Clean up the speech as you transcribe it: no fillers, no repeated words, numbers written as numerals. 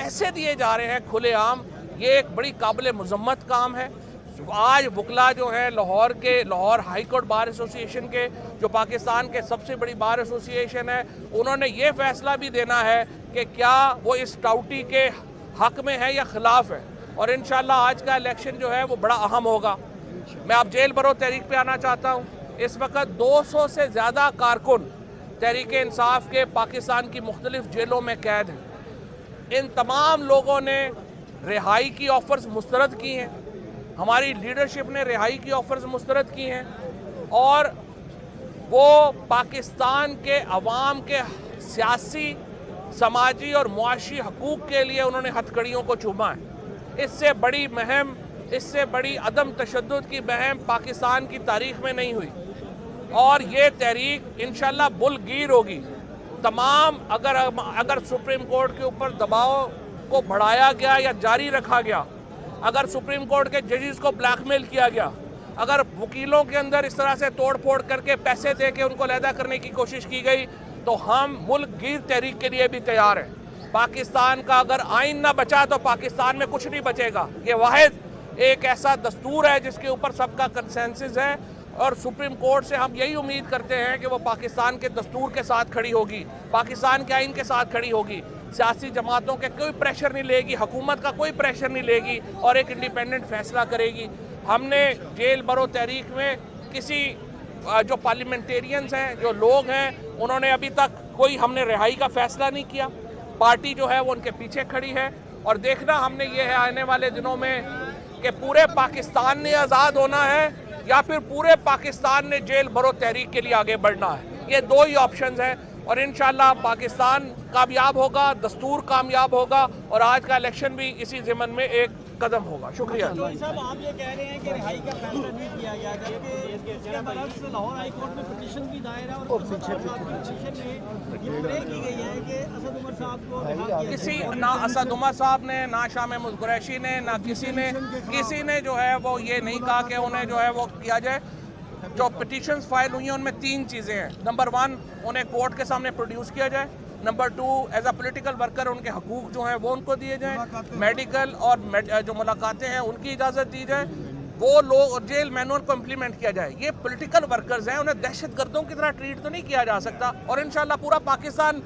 پیسے دیے جا رہے ہیں کھلے عام، یہ ایک بڑی قابل مذمت کام ہے۔ آج وکلا جو ہے لاہور ہائی کورٹ بار ایسوسی ایشن کے، جو پاکستان کے سب سے بڑی بار ایسوسی ایشن ہے، انہوں نے یہ فیصلہ بھی دینا ہے کہ کیا وہ اس ٹاؤٹی کے حق میں ہے یا خلاف ہے، اور انشاءاللہ آج کا الیکشن جو ہے وہ بڑا اہم ہوگا۔ میں اب جیل برو تحریک پہ آنا چاہتا ہوں۔ اس وقت 200 سے زیادہ کارکن تحریک انصاف کے پاکستان کی مختلف جیلوں میں قید ہیں۔ ان تمام لوگوں نے رہائی کی آفرز مسترد کی ہیں، ہماری لیڈرشپ نے رہائی کی آفرز مسترد کی ہیں، اور وہ پاکستان کے عوام کے سیاسی، سماجی اور معاشی حقوق کے لیے انہوں نے ہتھکڑیوں کو چوما ہے۔ اس سے بڑی مہم، اس سے بڑی عدم تشدد کی مہم پاکستان کی تاریخ میں نہیں ہوئی، اور یہ تحریک انشاءاللہ بل گیر ہوگی۔ تمام اگر سپریم کورٹ کے اوپر دباؤ کو بڑھایا گیا یا جاری رکھا گیا، اگر سپریم کورٹ کے ججز کو بلیک میل کیا گیا، اگر وکیلوں کے اندر اس طرح سے توڑ پھوڑ کر کے پیسے دے کے ان کو علیحدہ کرنے کی کوشش کی گئی، تو ہم ملک گیر تحریک کے لیے بھی تیار ہیں۔ پاکستان کا اگر آئین نہ بچا تو پاکستان میں کچھ نہیں بچے گا۔ یہ واحد ایک ایسا دستور ہے جس کے اوپر سب کا کنسنسس ہے، اور سپریم کورٹ سے ہم یہی امید کرتے ہیں کہ وہ پاکستان کے دستور کے ساتھ کھڑی ہوگی، پاکستان کے آئین کے ساتھ کھڑی ہوگی، سیاسی جماعتوں کے کوئی پریشر نہیں لے گی، حکومت کا کوئی پریشر نہیں لے گی، اور ایک انڈیپینڈنٹ فیصلہ کرے گی۔ ہم نے جیل برو تحریک میں کسی جو پارلیمنٹیرینز ہیں، جو لوگ ہیں، انہوں نے ابھی تک کوئی ہم نے رہائی کا فیصلہ نہیں کیا۔ پارٹی جو ہے وہ ان کے پیچھے کھڑی ہے، اور دیکھنا ہم نے یہ ہے آنے والے دنوں میں کہ پورے پاکستان نے آزاد ہونا ہے یا پھر پورے پاکستان نے جیل برو تحریک کے لیے آگے بڑھنا ہے۔ یہ دو ہی آپشنز ہیں، اور انشاءاللہ پاکستان کامیاب ہوگا، دستور کامیاب ہوگا، اور آج کا الیکشن بھی اسی ضمن میں ایک قدم ہوگا۔ شکریہ۔ صاحب آپ یہ کہہ رہے ہیں کہ رہائی کا فیصلہ نہیں کیا گیا، جبکہ اس کے برعکس لاہور ہائی کورٹ میں پٹیشن بھی دائر ہے، اور پٹیشن میں یہ پرے کی گئی ہے کہ اسد عمر صاحب کو رہا کیا جائے۔ کسی نہ اسد عمر صاحب نے، نہ شاہ محمود قریشی نے، نہ کسی نے جو ہے وہ یہ نہیں کہا کہ انہیں جو ہے وہ کیا جائے۔ جو پٹیشنز فائل ہوئی ہیں ان میں 3 چیزیں ہیں۔ نمبر 1، انہیں کورٹ کے سامنے پروڈیوس کیا جائے۔ Number 2، as a political worker ان کے حقوق جو ہیں وہ ان کو دیے جائیں۔ میڈیکل اور جو ملاقاتیں ہیں ان کی اجازت دی جائے۔ وہ لوگ جیل مینول کو امپلیمنٹ کیا جائے۔ یہ پولیٹیکل ورکرز ہیں، انہیں دہشت گردوں کی طرح ٹریٹ تو نہیں کیا جا سکتا، اور انشاءاللہ پورا پاکستان